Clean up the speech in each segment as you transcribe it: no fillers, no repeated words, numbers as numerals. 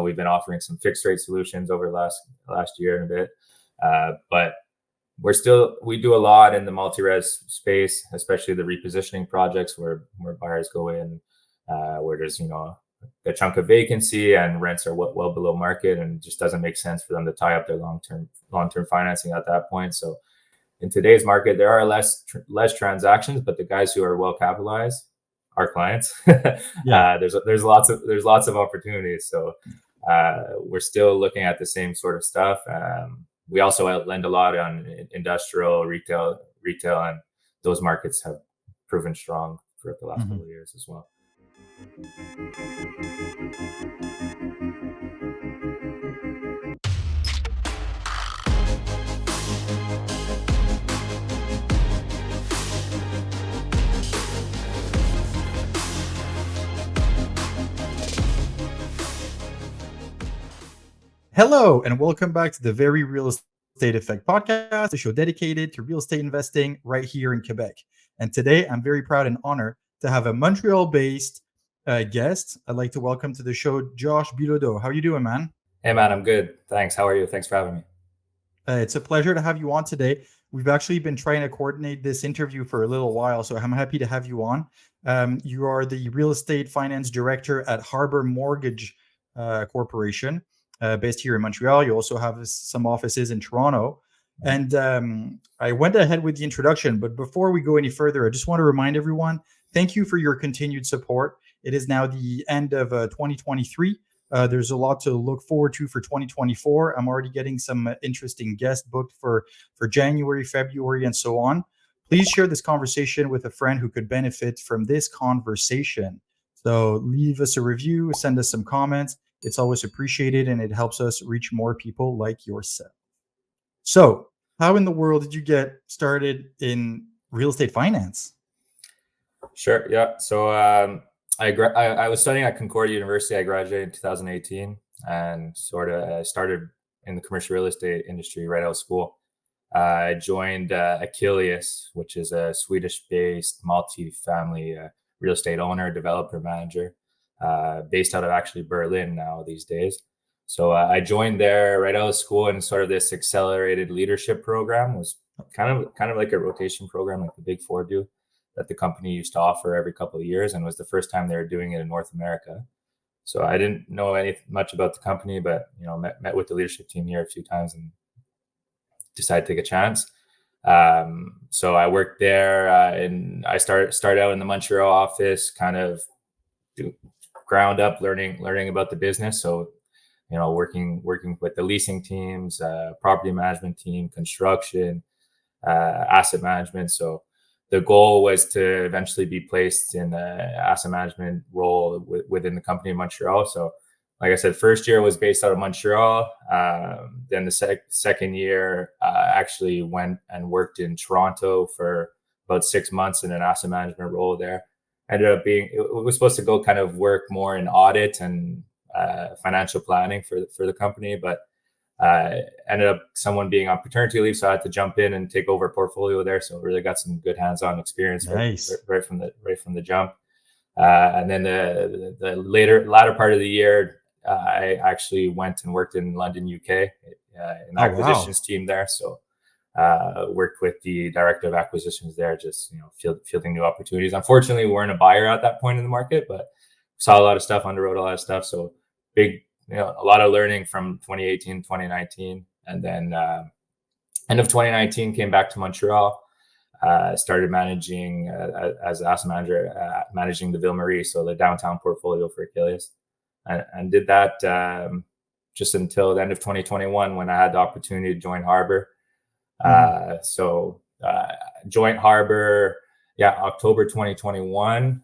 we've been offering some fixed rate solutions over the last year and a bit. But we do a lot in the multi-res space, especially the repositioning projects where buyers go in, where there's, a chunk of vacancy and rents are well below market, and it just doesn't make sense for them to tie up their long-term financing at that point. So in today's market, there are less transactions, but the guys who are well capitalized, our clients, there's lots of opportunities. So we're still looking at the same sort of stuff. We also lend a lot on industrial, retail, and those markets have proven strong for the last couple of years as well. Hello, and welcome back to the Very Real Estate Effect podcast, a show dedicated to real estate investing right here in Quebec. And today, I'm very proud and honored to have a Montreal-based guest. I'd like to welcome to the show Josh Bilodeau. How are you doing, man? Hey, man, I'm good. Thanks. How are you? Thanks for having me. It's a pleasure to have you on today. We've actually been trying to coordinate this interview for a little while, so I'm happy to have you on. You are the real estate finance director at Harbour Mortgage Corporation. Based here in Montreal. You also have some offices in Toronto. And I went ahead with the introduction, but before we go any further, I just want to remind everyone, thank you for your continued support. It is now the end of 2023. There's a lot to look forward to for 2024. I'm already getting some interesting guests booked for January, February, and so on. Please share this conversation with a friend who could benefit from this conversation. So leave us a review, send us some comments. It's always appreciated, and it helps us reach more people like yourself. So, how in the world did you get started in real estate finance? Sure. Yeah. So I was studying at Concordia University. I graduated in 2018 and sort of started in the commercial real estate industry right out of school. I joined Axel, which is a Swedish-based multi-family real estate owner, developer, manager. Based out of actually Berlin now these days. So I joined there right out of school, and sort of this accelerated leadership program was kind of like a rotation program like the Big Four do, that the company used to offer every couple of years, and was the first time they were doing it in North America. So I didn't know much about the company, but met with the leadership team here a few times and decided to take a chance. So I worked there, and I started out in the Montreal office, kind of ground up learning about the business. So, working with the leasing teams, property management team, construction, asset management. So the goal was to eventually be placed in the asset management role within the company in Montreal. So like I said, first year was based out of Montreal. Then the second year, actually went and worked in Toronto for about 6 months in an asset management role there. Ended up it was supposed to go kind of work more in audit and financial planning for the company, but ended up someone being on paternity leave, so I had to jump in and take over a portfolio there. So really got some good hands-on experience. Nice. right from the jump. And then the latter part of the year, I actually went and worked in London, UK, in the acquisitions team there. So worked with the director of acquisitions there, just fielding new opportunities. Unfortunately, we weren't a buyer at that point in the market, but saw a lot of stuff, underwrote a lot of stuff. So big, a lot of learning from 2018, 2019, and then end of 2019 came back to Montreal. Started managing as asset manager, managing the Ville Marie, so the downtown portfolio for Achilles, and did that just until the end of 2021 when I had the opportunity to join Harbour. So joined Harbour, October 2021,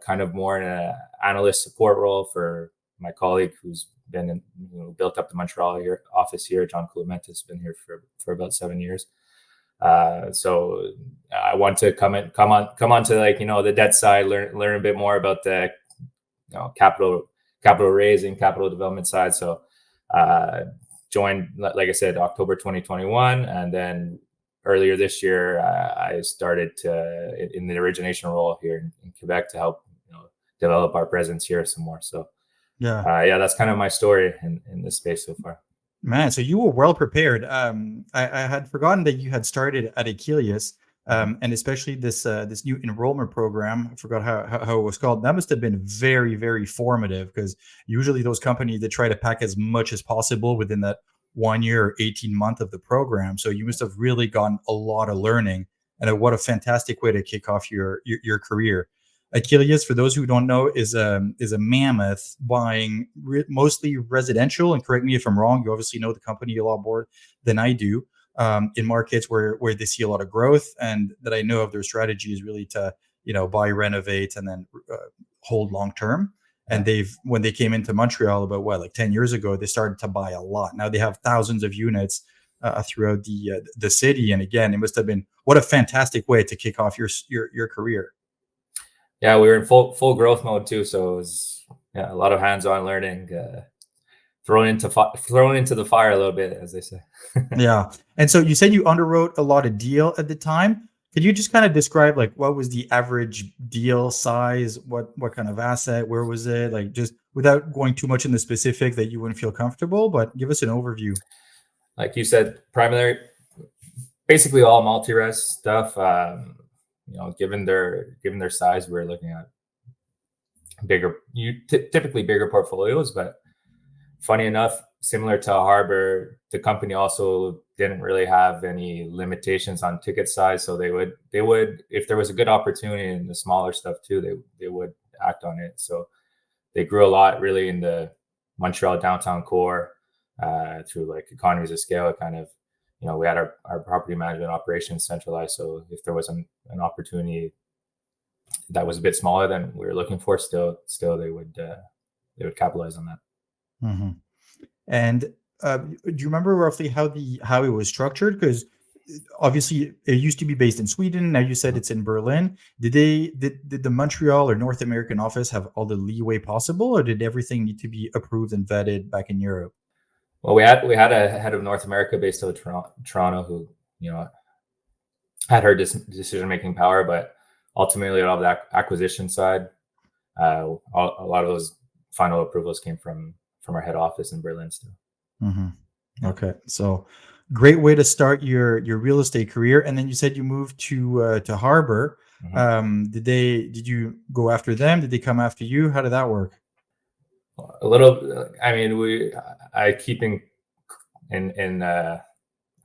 kind of more in an analyst support role for my colleague who's been built up the Montreal office here. John Clement has been here for about 7 years. So I want to come on to the debt side, learn a bit more about the capital raising, capital development side. So joined, like I said, October 2021, and then earlier this year I started in the origination role here in Quebec to help develop our presence here some more. So Yeah. Yeah, that's kind of my story in this space so far. Man, so you were well prepared. I had forgotten that you had started at Achilles, and especially this new enrollment program. I forgot how it was called. That must have been very, very formative, because usually those companies, they try to pack as much as possible within that 1 year or 18 month of the program. So you must have really gotten a lot of learning, and what a fantastic way to kick off your career. Achilles, for those who don't know, is a mammoth buying mostly residential. And correct me if I'm wrong. You obviously know the company a lot more than I do. In markets where they see a lot of growth, and that I know of, their strategy is really to buy, renovate, and then hold long term. And Yeah. when they came into Montreal about like 10 years ago, they started to buy a lot. Now they have thousands of units throughout the city. And again, it must have been, what a fantastic way to kick off your career. Yeah, we were in full growth mode too, so it was, yeah, a lot of hands-on learning, thrown into the fire a little bit, as they say. Yeah. And so you said you underwrote a lot of deal at the time. Could you just kind of describe, like, what was the average deal size? What kind of asset? Where was it? Like, just without going too much in the specific that you wouldn't feel comfortable, but give us an overview. Like you said, primarily, basically all multi-res stuff. Given their size, we're looking at typically bigger portfolios. But funny enough, similar to Harbour, the company also didn't really have any limitations on ticket size. So they would, if there was a good opportunity in the smaller stuff too, they would act on it. So they grew a lot really in the Montreal downtown core through like economies of scale. It kind of, we had our property management operations centralized. So if there was an opportunity that was a bit smaller than we were looking for, still they would capitalize on that. Mm-hmm. And do you remember roughly how it was structured? Because obviously it used to be based in Sweden. Now you said it's in Berlin. Did the Montreal or North American office have all the leeway possible, or did everything need to be approved and vetted back in Europe? Well, we had a head of North America based out of Toronto who, had her decision making power, but ultimately all of that acquisition side, a lot of those final approvals came from our head office in Berlin still. Mm-hmm. Okay, so great way to start your real estate career. And then you said you moved to Harbour. Mm-hmm. Did you go after them? Did they come after you? How did that work? A little. I mean, I keep I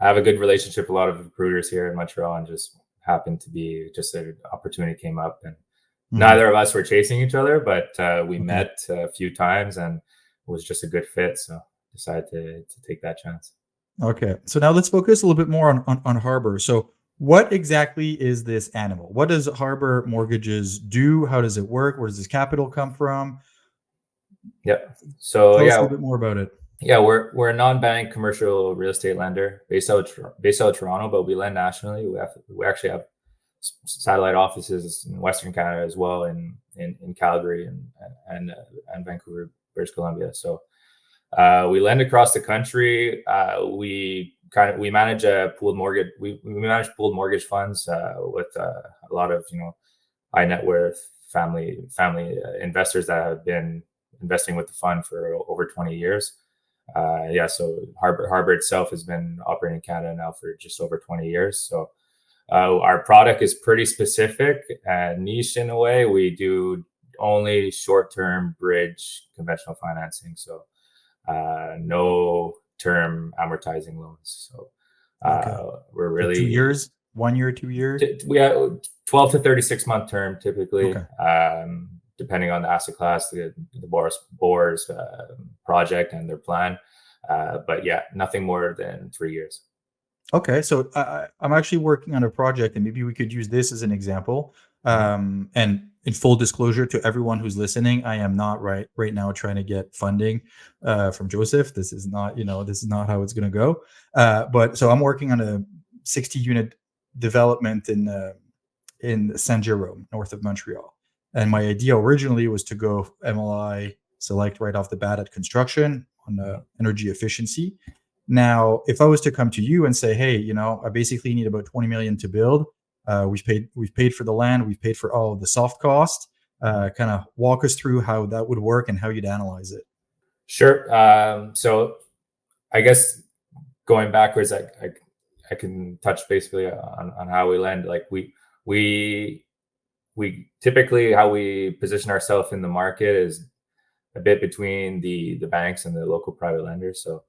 have a good relationship with a lot of recruiters here in Montreal, and just happened to be just an opportunity came up, and neither of us were chasing each other, but we met a few times, and it was just a good fit. So decided to take that chance. Okay, so now let's focus a little bit more on Harbour. So what exactly is this animal? What does Harbour Mortgages do? How does it work? Where does this capital come from? Yep. So Tell us a little bit more about it. Yeah, we're a non-bank commercial real estate lender based out of Toronto, but we lend nationally. We actually have satellite offices in Western Canada as well, in Calgary and Vancouver, British Columbia. So we lend across the country. We manage a pooled mortgage. We manage pooled mortgage funds with a lot of high net worth family investors that have been investing with the fund for over 20 years. So Harbour itself has been operating in Canada now for just over 20 years. So our product is pretty specific and niche in a way. We do only short-term bridge conventional financing, so no term amortizing loans. So we're really 2 years, 1 year, 2 years. We have 12 to 36 month term typically. Okay. Depending on the asset class, the borrower's project and their plan. But yeah, nothing more than 3 years. Okay, so I'm actually working on a project, and maybe we could use this as an example. And in full disclosure to everyone who's listening, I am not right now trying to get funding from Joseph. This is not how it's going to go. But so I'm working on a 60 unit development in Saint Jerome, north of Montreal. And my idea originally was to go MLI select right off the bat at construction on energy efficiency. Now, if I was to come to you and say, hey, I basically need about 20 million to build. We've paid for the land. We've paid for all of the soft cost. kind of walk us through how that would work and how you'd analyze it. Sure. So I guess going backwards, I can touch basically on how we lend. Like we typically, how we position ourselves in the market is a bit between the banks and the local private lenders. So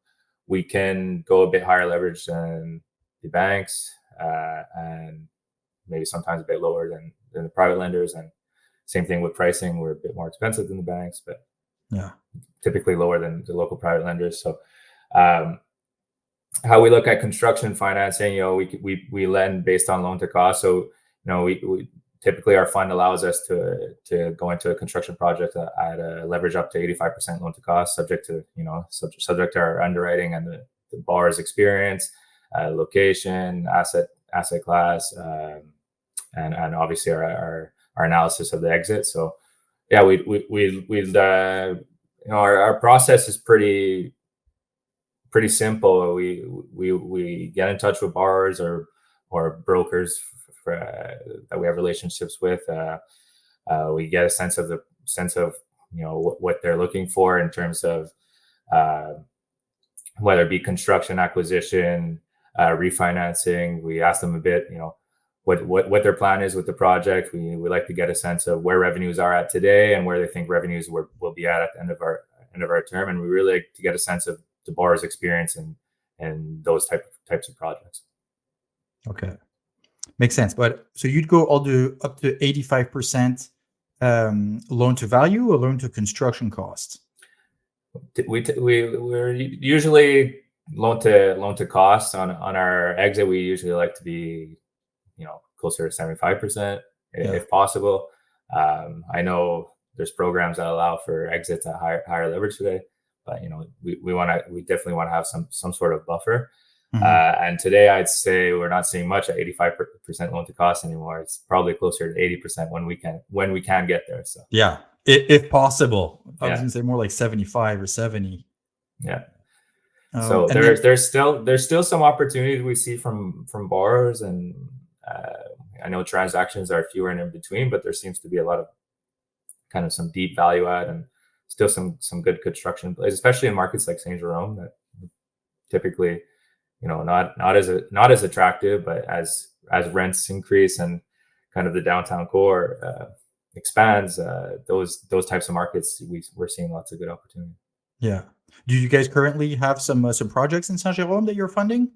we can go a bit higher leverage than the banks, and maybe sometimes a bit lower than the private lenders. And same thing with pricing, we're a bit more expensive than the banks, but typically lower than the local private lenders. So how we look at construction financing, we lend based on loan to cost. So we typically, our fund allows us to go into a construction project at a leverage up to 85% loan to cost, subject to our underwriting and the borrower's experience, location, asset class, and obviously our analysis of the exit. So yeah, our process is pretty simple. We get in touch with borrowers or brokers that we have relationships with. We get a sense of what they're looking for in terms of whether it be construction, acquisition, refinancing. We ask them a bit, what their plan is with the project. We like to get a sense of where revenues are at today and where they think revenues will be at the end of our term, and we really like to get a sense of the borrower's experience and those types of projects. Okay. Makes sense. But so you'd go up to 85% loan to value or loan to construction costs? We're usually loan to cost. On our exit, we usually like to be closer to 75% if possible. I know there's programs that allow for exits at higher leverage today, but we definitely want to have some sort of buffer. Mm-hmm. And today, I'd say we're not seeing much at 85% loan to cost anymore. It's probably closer to 80% when we can get there. So yeah, if possible. I was going to say more like 75 or 70. Yeah. So there's still some opportunities we see from borrowers, and I know transactions are fewer and in between, but there seems to be a lot of kind of some deep value add and still some good construction plays, especially in markets like Saint Jerome that typically, not as attractive, but as rents increase and kind of the downtown core expands, those types of markets, we're seeing lots of good opportunity. Yeah. Do you guys currently have some projects in Saint Jerome that you're funding?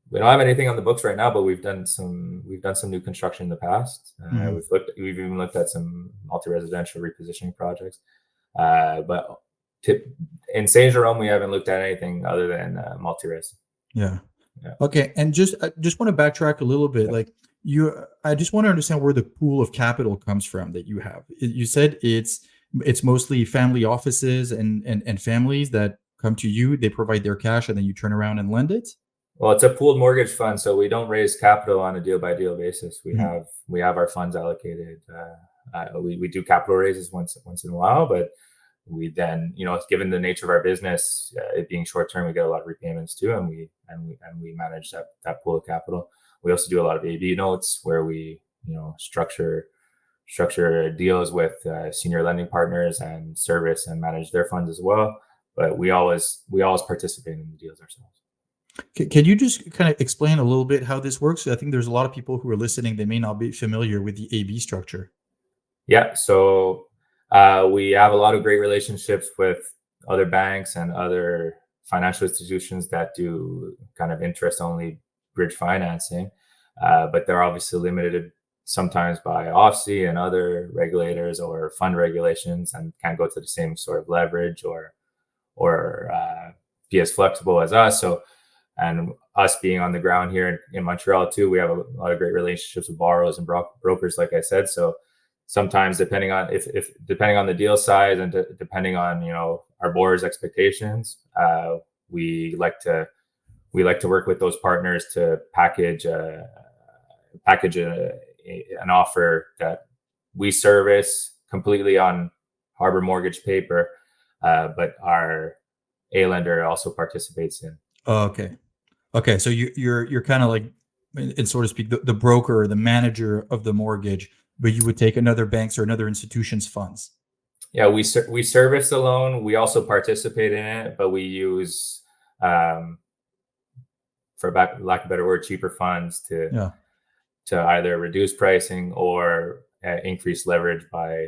We don't have anything on the books right now, but we've done some new construction in the past. Mm-hmm. We've even looked at some multi-residential repositioning projects. But in Saint Jerome, we haven't looked at anything other than multi-res. Yeah. Okay. And I just want to backtrack a little bit. Like I just want to understand where the pool of capital comes from that you have. You said it's mostly family offices and families that come to you. They provide their cash and then you turn around and lend it. Well, it's a pooled mortgage fund, so we don't raise capital on a deal by deal basis. We have our funds allocated. We do capital raises once in a while, but we then, given the nature of our business, it being short term, we get a lot of repayments too, and we manage that pool of capital. We also do a lot of AB notes where we structure deals with senior lending partners and service and manage their funds as well. But we always participate in the deals ourselves. Can you just kind of explain a little bit how this works? I think there's a lot of people who are listening, they may not be familiar with the AB structure. Yeah, so we have a lot of great relationships with other banks and other financial institutions that do kind of interest-only bridge financing, but they're obviously limited sometimes by OFC and other regulators or fund regulations, and can't go to the same sort of leverage or be as flexible as us. So, and us being on the ground here in Montreal too, we have a lot of great relationships with borrowers and brokers, like I said. So sometimes depending on the deal size and depending on our borrowers' expectations, we like to work with those partners to package an offer that we service completely on Harbour Mortgage paper, but our A lender also participates in. Oh, okay. So you're kind of like, and so to speak, the broker or the manager of the mortgage, but you would take another bank's or another institution's funds. Yeah, we service the loan. We also participate in it, but we use, for lack of a better word, cheaper funds to either reduce pricing or increase leverage by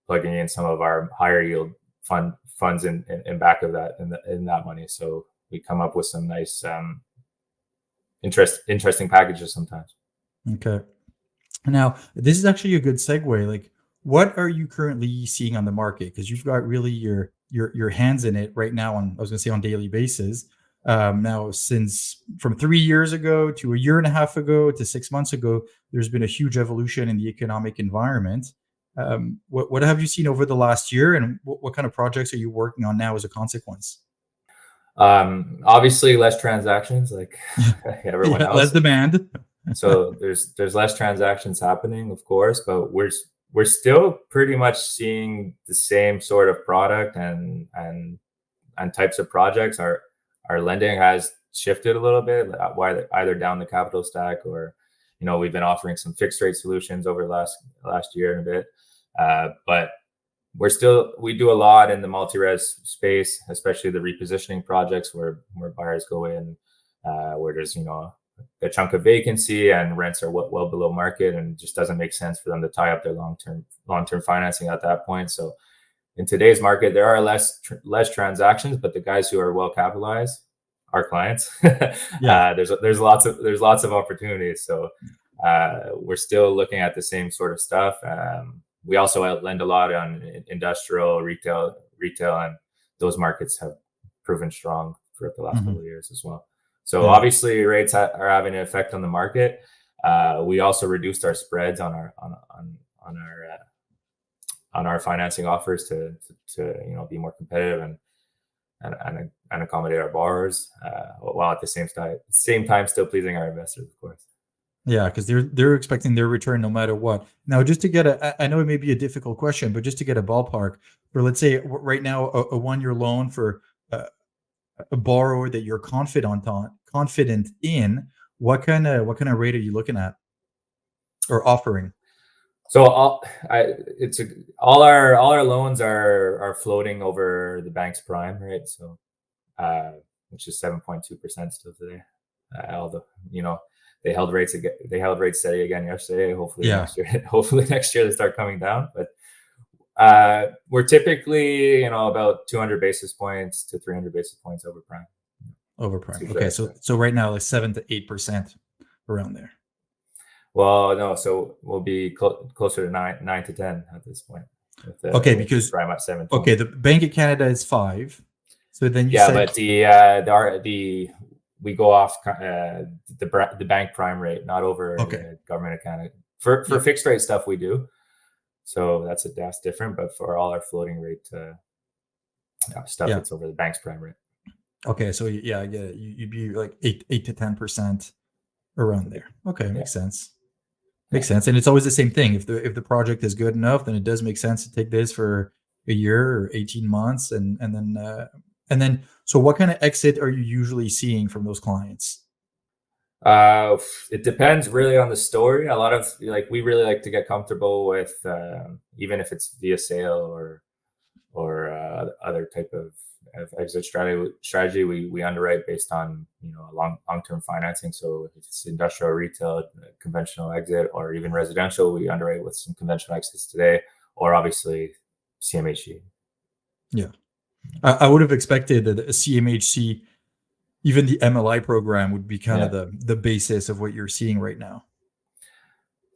plugging in some of our higher yield funds in back of that in that money. So we come up with some nice interesting packages sometimes. Okay. Now, this is actually a good segue. Like, what are you currently seeing on the market? Because you've got really your hands in it right now on, I was going to say, on daily basis. Now, since from 3 years ago to a year and a half ago to 6 months ago, there's been a huge evolution in the economic environment. What have you seen over the last year, and what kind of projects are you working on now as a consequence? Obviously, less transactions, like everyone else. Less demand. So there's less transactions happening, of course, but we're still pretty much seeing the same sort of product and types of projects. Our lending has shifted a little bit, either down the capital stack, or we've been offering some fixed rate solutions over the last year and a bit. But we do a lot in the multi-res space, especially the repositioning projects where buyers go in, where there's a chunk of vacancy and rents are well below market, and it just doesn't make sense for them to tie up their long-term financing at that point. So in today's market, there are less transactions, but the guys who are well capitalized, our clients, there's lots of opportunities. So we're still looking at the same sort of stuff. We also lend a lot on industrial, retail, and those markets have proven strong for the last couple of years as well. So obviously rates are having an effect on the market. We also reduced our spreads on our financing offers to be more competitive and accommodate our borrowers, while at the same time still pleasing our investors, of course. Yeah, because they're expecting their return no matter what. Now, just to get I know it may be a difficult question, but just to get a ballpark for, let's say right now, a 1-year loan for a borrower that you're confident in, what kind of rate are you looking at or offering? So all our loans are floating over the bank's prime, right? So which is 7.2% still today. They held rates steady again yesterday. Hopefully next year they start coming down. But we're typically about 200 basis points to 300 basis points over prime. Over prime. Okay, so right now like 7 to 8% around there. Well, no, so we'll be closer to 9 to 10 at this point. Because prime at 7. Okay, the Bank of Canada is 5. So then you said, but we go off the bank prime rate, not over the government of Canada. For fixed rate stuff, we do. So that's different. But for all our floating rate stuff, it's over the bank's prime rate. Okay, so I get it. You'd be like 8 to 10% around there. Okay, makes sense. Makes sense. And it's always the same thing. If the project is good enough, then it does make sense to take this for a year or 18 months, and then. So what kind of exit are you usually seeing from those clients? It depends really on the story. A lot of we really like to get comfortable with, even if it's via sale or other type of exit strategy. We underwrite based on long-term financing. So if it's industrial, retail, conventional exit, or even residential, we underwrite with some conventional exits today, or obviously CMHC. Yeah. I would have expected that a CMHC, even the MLI program, would be kind of the basis of what you're seeing right now.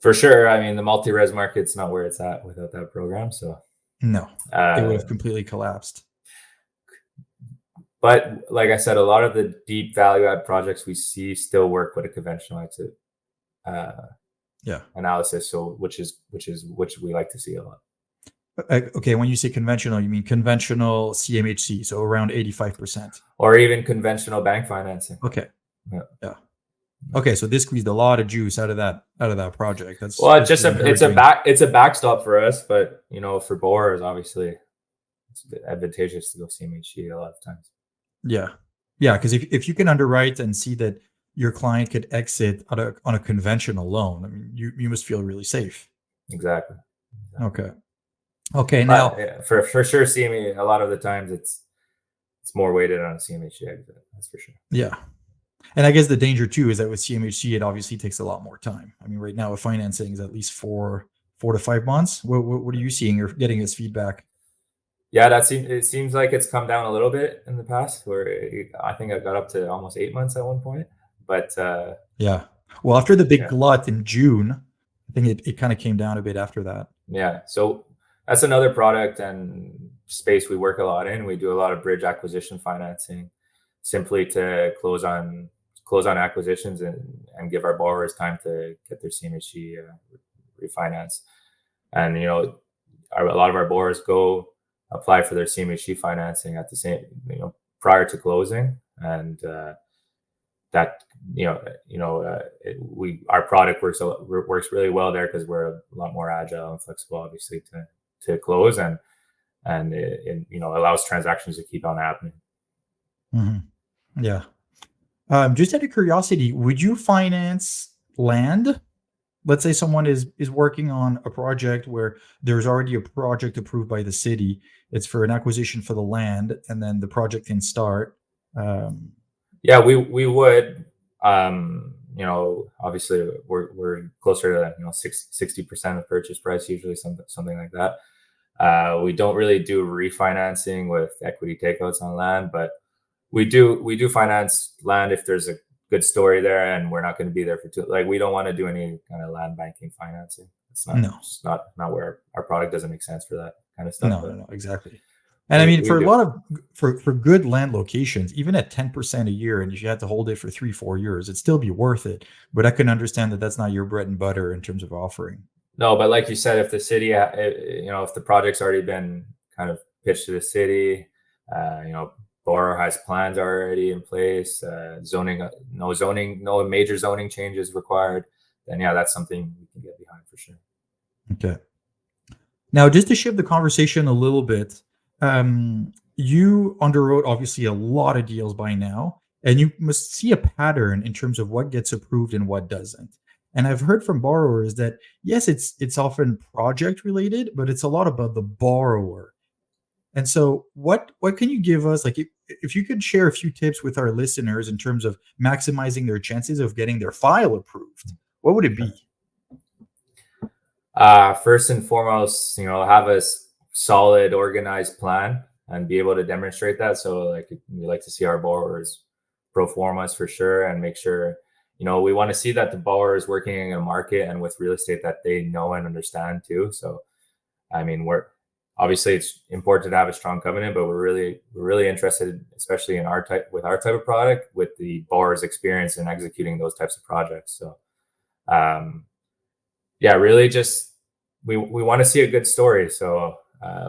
For sure. I mean, the multi-res market's not where it's at without that program. So no, it would have completely collapsed. But like I said, a lot of the deep value add projects we see still work with a conventional exit analysis. So which we like to see a lot. Okay, when you say conventional, you mean conventional CMHC, so around 85%, or even conventional bank financing. Okay, yeah. Okay, so this squeezed a lot of juice out of that project. That's it's a backstop for us, but for borrowers, obviously, it's advantageous to go CMHC a lot of times. Yeah, because if you can underwrite and see that your client could exit on a conventional loan. I mean, you must feel really safe. Exactly. Okay. Okay. But Now, yeah, for sure, CME, a lot of the times it's more weighted on a CMHC exit. That's for sure. yeah. And I guess the danger too is that with CMHC, it obviously takes a lot more time. I mean, right now with financing is at least 4 to 5 months. What are you seeing or getting as feedback? Yeah, it seems like it's come down a little bit in the past, where I think I got up to almost 8 months at one point. But Yeah. Well, after the big yeah, glut in June, I think it kind of came down a bit after that. yeah. So that's another product and space we work a lot in. We do a lot of bridge acquisition financing, simply to close on acquisitions and give our borrowers time to get their CMHC refinance. And a lot of our borrowers go apply for their CMHC financing at the same, prior to closing, and that our product works really well there because we're a lot more agile and flexible, obviously, to close, and it allows transactions to keep on happening. Mm-hmm. Yeah. Just out of curiosity, would you finance land? Let's say someone is working on a project where there's already a project approved by the city. It's for an acquisition for the land, and then the project can start. Yeah, we would. Obviously, we're closer to 60% of purchase price, usually something like that. We don't really do refinancing with equity takeouts on land, but we do finance land if there's a good story there and we're not going to be there for too. Like, we don't want to do any kind of land banking financing. It's No, not where our product doesn't make sense for that kind of stuff. no, exactly. And I mean, We for a do. lot of for good land locations, even at 10% a year, and if you had to hold it for 3-4 years, it'd still be worth it. But I can understand that that's not your bread and butter in terms of offering. No, but like you said, if the city, if the project's already been kind of pitched to the city, borrower has plans already in place, no major zoning changes required, then yeah, that's something we can get behind for sure. Okay. Now, just to shift the conversation a little bit, you underwrote obviously a lot of deals by now, and you must see a pattern in terms of what gets approved and what doesn't. And I've heard from borrowers that yes, it's often project related, but it's a lot about the borrower. And so, what can you give us? Like, if you could share a few tips with our listeners in terms of maximizing their chances of getting their file approved, what would it be? First and foremost, have a solid, organized plan and be able to demonstrate that. So, like, we like to see our borrowers pro formas for sure, and make sure, we want to see that the borrower is working in a market and with real estate that they know and understand too. So, I mean, obviously it's important to have a strong covenant, but we're really interested, especially in our type of product, with the borrower's experience in executing those types of projects. So, yeah, really just we want to see a good story. So,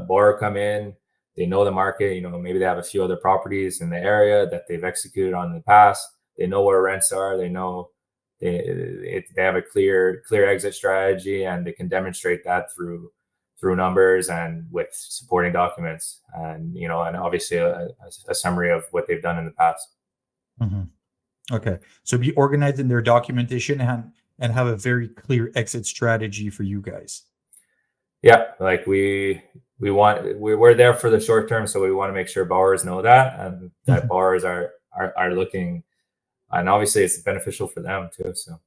borrower come in, they know the market, maybe they have a few other properties in the area that they've executed on in the past. They know where rents are. They know they have a clear exit strategy, and they can demonstrate that through numbers and with supporting documents, and and obviously a summary of what they've done in the past. Mm-hmm. Okay. So be organized in their documentation and have a very clear exit strategy for you guys. Yeah, like we're there for the short term, so we want to make sure borrowers know that, and that borrowers are looking, and obviously it's beneficial for them too. So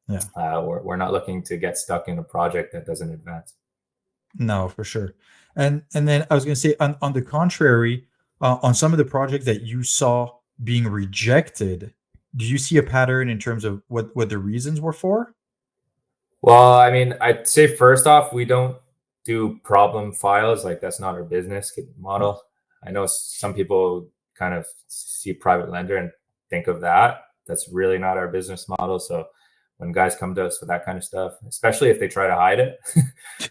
Yeah. we're not looking to get stuck in a project that doesn't advance. No, for sure. And then I was going to say, on the contrary, on some of the projects that you saw being rejected, do you see a pattern in terms of what the reasons were for? Well, I mean, I'd say first off, we don't do problem files. Like, that's not our business model. I know some people kind of see private lender and think of that. That's really not our business model. So when guys come to us with that kind of stuff, especially if they try to hide it,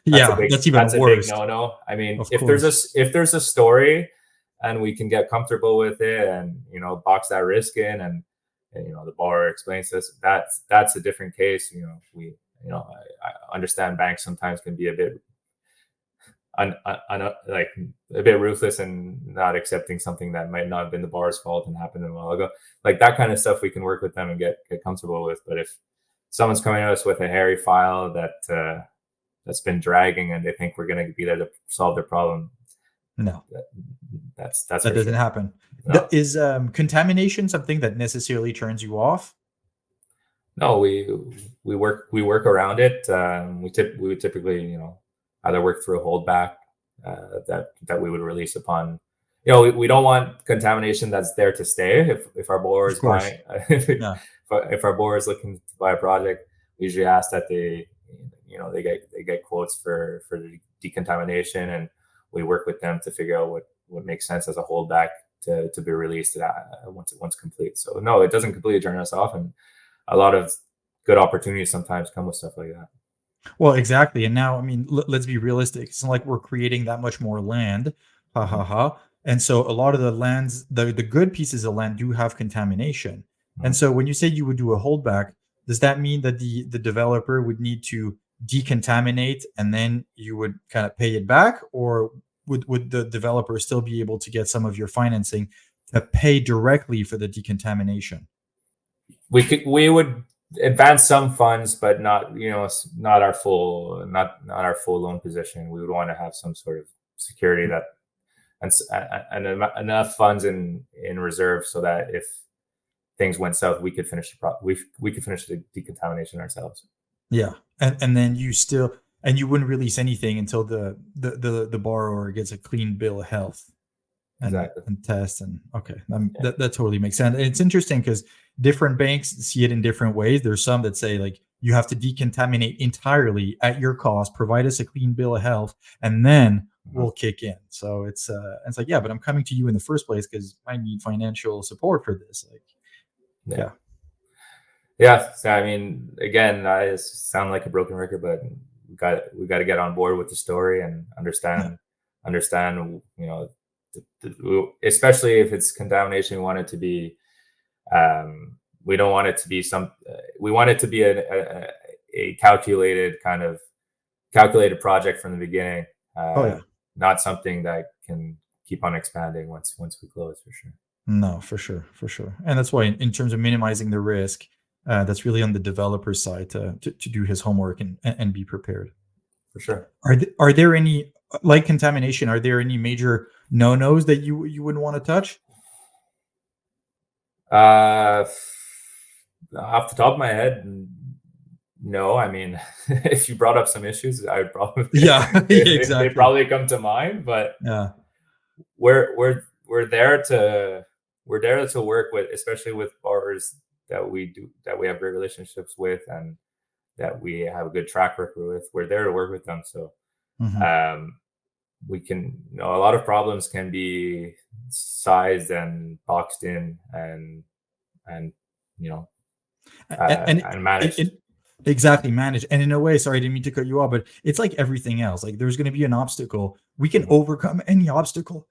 Yeah, that's even that's a big worse. no-no. I mean, Of if course. there's a story and we can get comfortable with it, and box that risk in, and the borrower explains this, that's a different case. I understand banks sometimes can be a bit like a bit ruthless and not accepting something that might not have been the borrower's fault and happened a while ago. Like that kind of stuff we can work with them and get comfortable with. But if someone's coming at us with a hairy file that's been dragging and they think we're going to be there to solve their problem, no, that doesn't happen. No. Is contamination something that necessarily turns you off? No, we work around it. We would typically, either work through a holdback that we would release upon. We don't want contamination that's there to stay. If our borrower is buying, if our borrower is looking to buy a project, we usually ask that they get quotes for the decontamination, and we work with them to figure out what makes sense as a holdback to be released once complete. So no, it doesn't completely turn us off, and a lot of good opportunities sometimes come with stuff like that. Well, exactly. And now, I mean, let's be realistic. It's not like we're creating that much more land. Ha ha ha. And so a lot of the lands, the good pieces of land do have contamination. And so when you say you would do a holdback, does that mean that the developer would need to decontaminate and then you would kind of pay it back? Or would the developer still be able to get some of your financing to pay directly for the decontamination? We would advance some funds, but not our full loan position. We would want to have some sort of security that and enough funds in reserve so that if things went south, we could finish we could finish the decontamination ourselves. Yeah, and then you wouldn't release anything until the borrower gets a clean bill of health. And test and okay, that totally makes sense. And it's interesting because different banks see it in different ways. There's some that say like you have to decontaminate entirely at your cost, provide us a clean bill of health, and then we'll kick in. So it's like, yeah, but I'm coming to you in the first place because I need financial support for this. Like, yeah. So, I mean, again, I sound like a broken record, but we got to get on board with the story and understand, especially if it's contamination. We want it to be, we don't want it to be we want it to be a calculated project from the beginning. Not something that can keep on expanding once we close, for sure. No, for sure. And that's why in terms of minimizing the risk, that's really on the developer's side to do his homework and be prepared. For sure. Are there any, like contamination, are there any major no-nos that you wouldn't want to touch? Off the top of my head, no. I mean, if you brought up some issues, I would probably exactly. They probably come to mind. But we're there to work with, especially with borrowers that we have great relationships with and that we have a good track record with. We're there to work with them. So we can, a lot of problems can be sized and boxed in and managed. Exactly, managed. And in a way, sorry, I didn't mean to cut you off, but it's like everything else. Like there's going to be an obstacle. We can overcome any obstacle.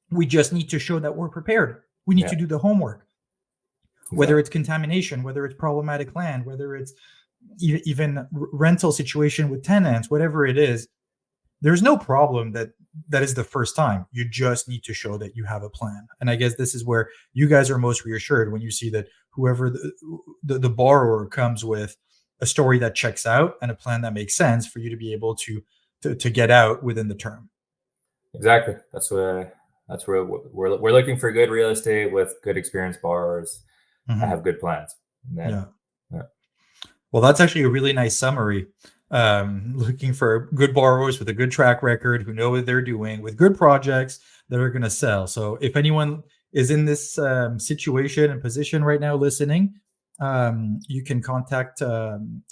We just need to show that we're prepared. We need to do the homework. Whether it's contamination, whether it's problematic land, whether it's even rental situation with tenants, whatever it is, there's no problem that is the first time. You just need to show that you have a plan. And I guess this is where you guys are most reassured when you see that whoever the borrower comes with a story that checks out and a plan that makes sense for you to be able to get out within the term. Exactly. That's where we're looking for good real estate with good experienced borrowers that have good plans. Well, that's actually a really nice summary. Looking for good borrowers with a good track record, who know what they're doing, with good projects that are going to sell. So if anyone is in this situation and position right now listening, you can contact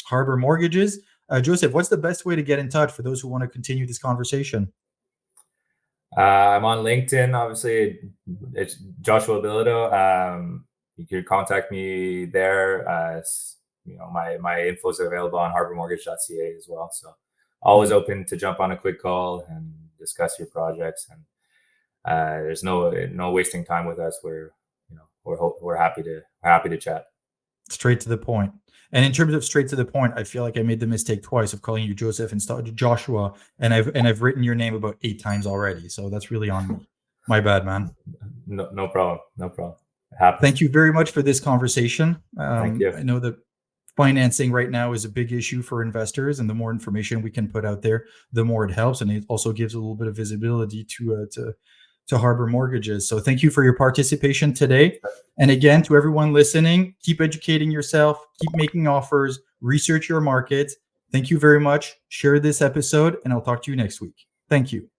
Harbour Mortgages. Joseph, what's the best way to get in touch for those who want to continue this conversation? I'm on LinkedIn, obviously. It's Joshua Bilodeau. You can contact me there. My info is available on harbourmortgage.ca as well. So always open to jump on a quick call and discuss your projects. And there's no wasting time with us. We're happy to chat. Straight to the point. And in terms of straight to the point, I feel like I made the mistake twice of calling you Joseph instead of Joshua, and I've written your name about 8 times already. So that's really on me. My bad, man. No problem. No problem. It happens. Thank you very much for this conversation. Thank you. I know that financing right now is a big issue for investors, and the more information we can put out there, the more it helps, and it also gives a little bit of visibility to Harbour Mortgages. So thank you for your participation today. And again, to everyone listening, keep educating yourself, keep making offers, research your market. Thank you very much. Share this episode, and I'll talk to you next week. Thank you.